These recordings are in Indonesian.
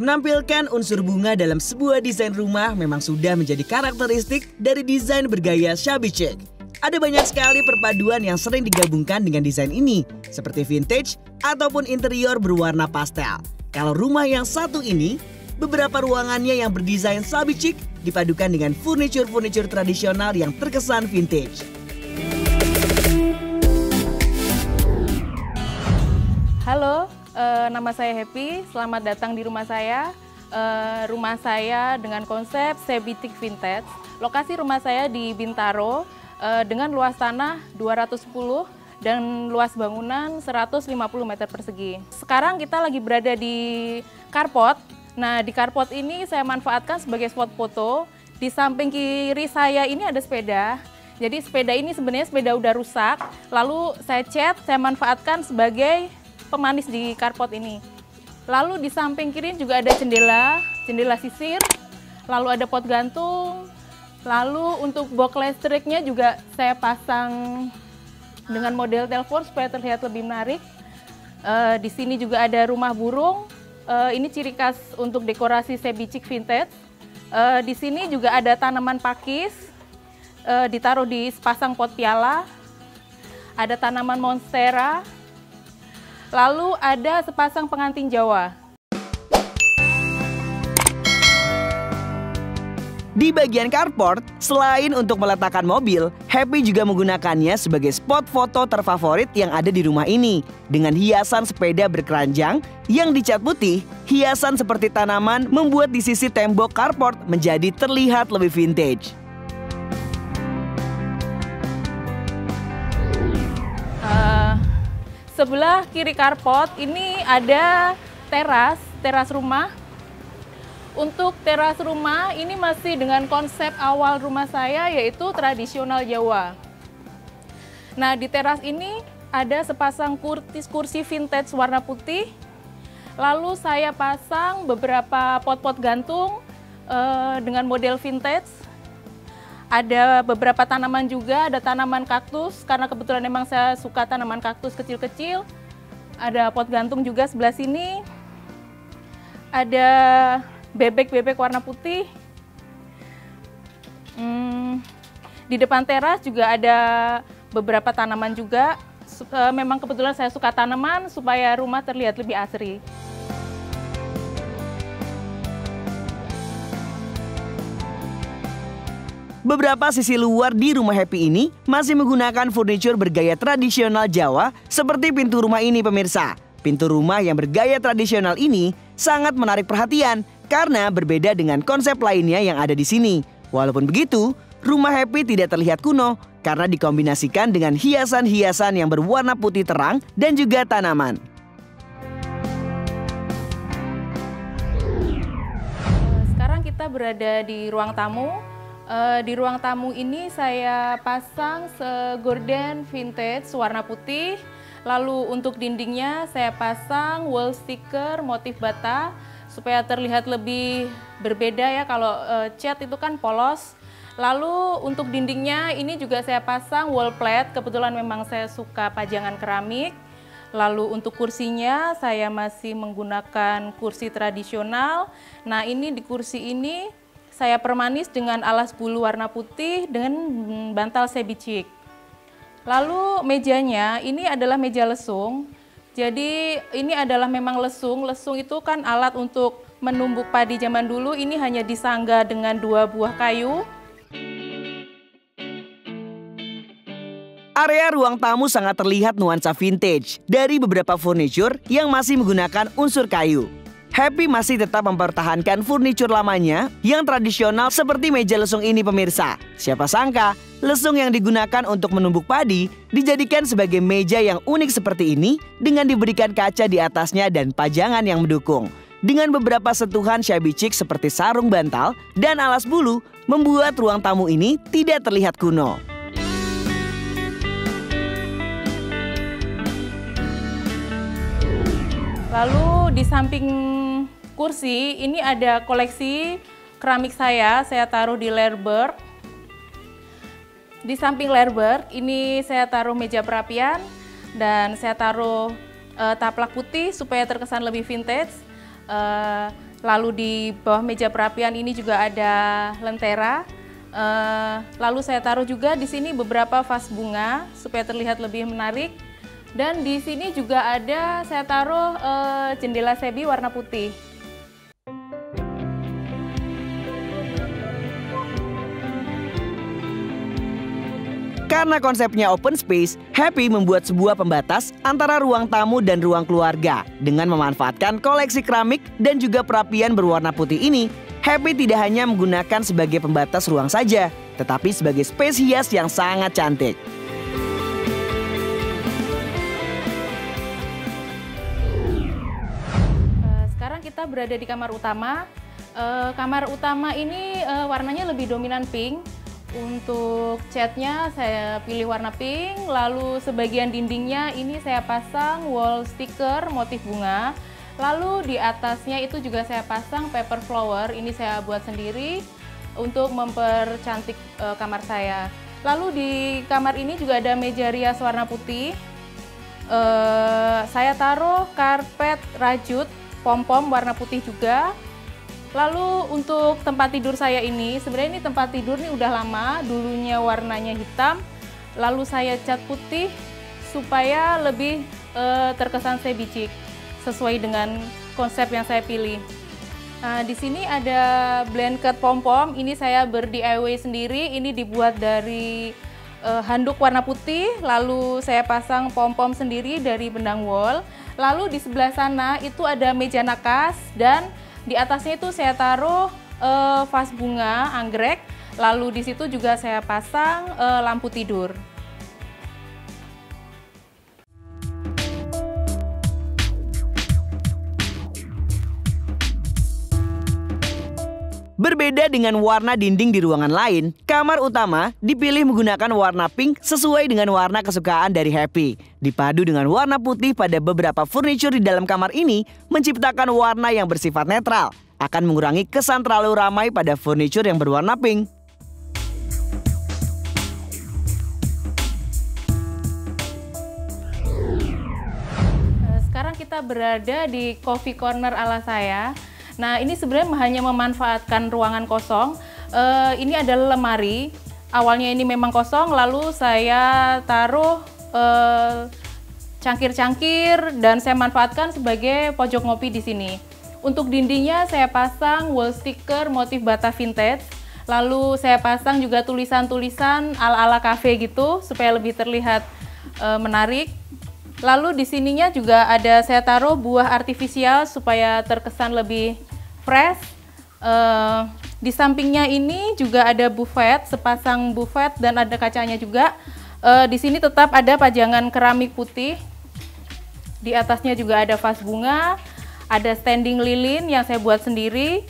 Menampilkan unsur bunga dalam sebuah desain rumah memang sudah menjadi karakteristik dari desain bergaya shabby chic. Ada banyak sekali perpaduan yang sering digabungkan dengan desain ini, seperti vintage ataupun interior berwarna pastel. Kalau rumah yang satu ini, beberapa ruangannya yang berdesain shabby chic dipadukan dengan furniture tradisional yang terkesan vintage. Halo, nama saya Happy. Selamat datang di rumah saya. Rumah saya dengan konsep shabby chic vintage. Lokasi rumah saya di Bintaro dengan luas tanah 210 dan luas bangunan 150 meter persegi. Sekarang kita lagi berada di carport. Nah, di carport ini saya manfaatkan sebagai spot foto. Di samping kiri saya ini ada sepeda. Jadi sepeda ini sebenarnya sepeda udah rusak. Lalu saya cat, saya manfaatkan sebagai pemanis di carport ini. Lalu di samping kiri juga ada jendela sisir, lalu ada pot gantung, lalu untuk box listriknya juga saya pasang dengan model telepon supaya terlihat lebih menarik. Di sini juga ada rumah burung, ini ciri khas untuk dekorasi shabby chic vintage. Di sini juga ada tanaman pakis, ditaruh di sepasang pot piala, ada tanaman monstera. Lalu ada sepasang pengantin Jawa. Di bagian carport, selain untuk meletakkan mobil, Happy juga menggunakannya sebagai spot foto terfavorit yang ada di rumah ini. Dengan hiasan sepeda berkeranjang yang dicat putih, hiasan seperti tanaman membuat di sisi tembok carport menjadi terlihat lebih vintage. Sebelah kiri carport ini ada teras rumah. Untuk teras rumah ini masih dengan konsep awal rumah saya yaitu tradisional Jawa. Nah, di teras ini ada sepasang kursi vintage warna putih. Lalu saya pasang beberapa pot-pot gantung dengan model vintage. Ada beberapa tanaman juga, ada tanaman kaktus, karena kebetulan memang saya suka tanaman kaktus kecil-kecil. Ada pot gantung juga sebelah sini. Ada bebek-bebek warna putih. Di depan teras juga ada beberapa tanaman juga. Memang kebetulan saya suka tanaman supaya rumah terlihat lebih asri. Beberapa sisi luar di rumah Happy ini masih menggunakan furniture bergaya tradisional Jawa seperti pintu rumah ini pemirsa. Pintu rumah yang bergaya tradisional ini sangat menarik perhatian karena berbeda dengan konsep lainnya yang ada di sini. Walaupun begitu, rumah Happy tidak terlihat kuno karena dikombinasikan dengan hiasan-hiasan yang berwarna putih terang dan juga tanaman. Sekarang kita berada di ruang tamu. Di ruang tamu ini saya pasang segorden vintage warna putih. Lalu untuk dindingnya saya pasang wall sticker motif bata supaya terlihat lebih berbeda ya, kalau cat itu kan polos. Lalu untuk dindingnya ini juga saya pasang wall plate, kebetulan memang saya suka pajangan keramik. Lalu untuk kursinya saya masih menggunakan kursi tradisional. Nah, ini di kursi ini saya permanis dengan alas bulu warna putih dengan bantal shabby chic. Lalu mejanya ini adalah meja lesung. Jadi ini adalah memang lesung. Lesung itu kan alat untuk menumbuk padi zaman dulu. Ini hanya disangga dengan 2 buah kayu. Area ruang tamu sangat terlihat nuansa vintage dari beberapa furniture yang masih menggunakan unsur kayu. Happy masih tetap mempertahankan furniture lamanya yang tradisional seperti meja lesung ini pemirsa. Siapa sangka, lesung yang digunakan untuk menumbuk padi dijadikan sebagai meja yang unik seperti ini dengan diberikan kaca di atasnya dan pajangan yang mendukung. Dengan beberapa sentuhan shabby chic seperti sarung bantal dan alas bulu, membuat ruang tamu ini tidak terlihat kuno. Lalu di samping kursi ini ada koleksi keramik saya taruh di Lerberg. Di samping Lerberg ini saya taruh meja perapian dan saya taruh taplak putih supaya terkesan lebih vintage. Lalu di bawah meja perapian ini juga ada lentera. Lalu saya taruh juga di sini beberapa vas bunga supaya terlihat lebih menarik. Dan di sini juga ada saya taruh jendela sebi warna putih. Karena konsepnya open space, Happy membuat sebuah pembatas antara ruang tamu dan ruang keluarga. Dengan memanfaatkan koleksi keramik dan juga perapian berwarna putih ini, Happy tidak hanya menggunakan sebagai pembatas ruang saja, tetapi sebagai space hias yang sangat cantik. Sekarang kita berada di kamar utama. Kamar utama ini warnanya lebih dominan pink. Untuk catnya saya pilih warna pink, lalu sebagian dindingnya ini saya pasang wall sticker motif bunga. Lalu di atasnya itu juga saya pasang paper flower, ini saya buat sendiri untuk mempercantik kamar saya. Lalu di kamar ini juga ada meja rias warna putih. Saya taruh karpet rajut pom-pom warna putih juga. Lalu untuk tempat tidur saya ini, sebenarnya ini tempat tidur ini udah lama, dulunya warnanya hitam, lalu saya cat putih supaya lebih terkesan sebicik, sesuai dengan konsep yang saya pilih. Nah, di sini ada blanket pom-pom, ini saya ber-DIY sendiri, ini dibuat dari handuk warna putih, lalu saya pasang pom-pom sendiri dari benang wol. Lalu di sebelah sana itu ada meja nakas dan di atasnya itu saya taruh vas bunga anggrek, lalu di situ juga saya pasang lampu tidur. Berbeda dengan warna dinding di ruangan lain, kamar utama dipilih menggunakan warna pink sesuai dengan warna kesukaan dari Happy. Dipadu dengan warna putih pada beberapa furniture di dalam kamar ini menciptakan warna yang bersifat netral, akan mengurangi kesan terlalu ramai pada furniture yang berwarna pink. Sekarang kita berada di coffee corner ala saya. Nah, ini sebenarnya hanya memanfaatkan ruangan kosong. Ini adalah lemari. Awalnya ini memang kosong, lalu saya taruh cangkir-cangkir dan saya manfaatkan sebagai pojok ngopi di sini. Untuk dindingnya saya pasang wall sticker motif bata vintage. Lalu saya pasang juga tulisan-tulisan ala-ala cafe gitu supaya lebih terlihat menarik. Lalu di sininya juga ada saya taruh buah artifisial supaya terkesan lebih fresh. Di sampingnya ini juga ada buffet, sepasang buffet dan ada kacanya juga. Di sini tetap ada pajangan keramik putih. Di atasnya juga ada vas bunga, ada standing lilin yang saya buat sendiri.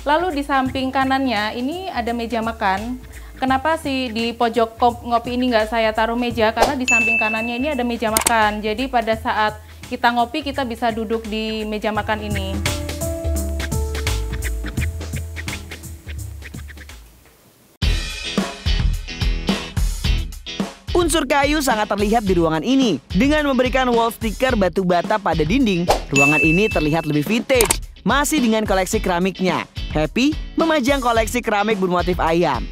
Lalu di samping kanannya ini ada meja makan. Kenapa sih di pojok ngopi ini nggak saya taruh meja? Karena di samping kanannya ini ada meja makan. Jadi pada saat kita ngopi kita bisa duduk di meja makan ini. Unsur kayu sangat terlihat di ruangan ini. Dengan memberikan wall sticker batu bata pada dinding, ruangan ini terlihat lebih vintage. Masih dengan koleksi keramiknya, Happy memajang koleksi keramik bermotif ayam.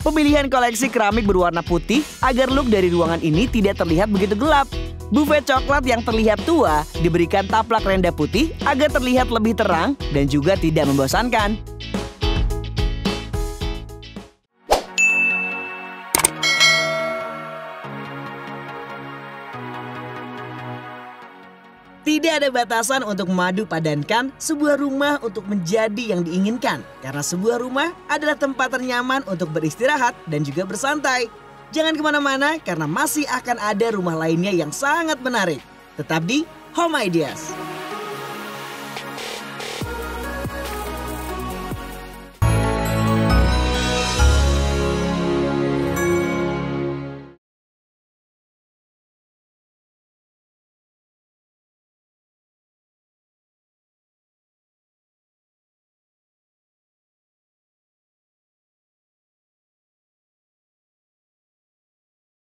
Pemilihan koleksi keramik berwarna putih agar look dari ruangan ini tidak terlihat begitu gelap. Buffet coklat yang terlihat tua diberikan taplak renda putih agar terlihat lebih terang dan juga tidak membosankan. Tidak ada batasan untuk memadu padankan sebuah rumah untuk menjadi yang diinginkan. Karena sebuah rumah adalah tempat ternyaman untuk beristirahat dan juga bersantai. Jangan kemana-mana karena masih akan ada rumah lainnya yang sangat menarik. Tetap di Home Ideas.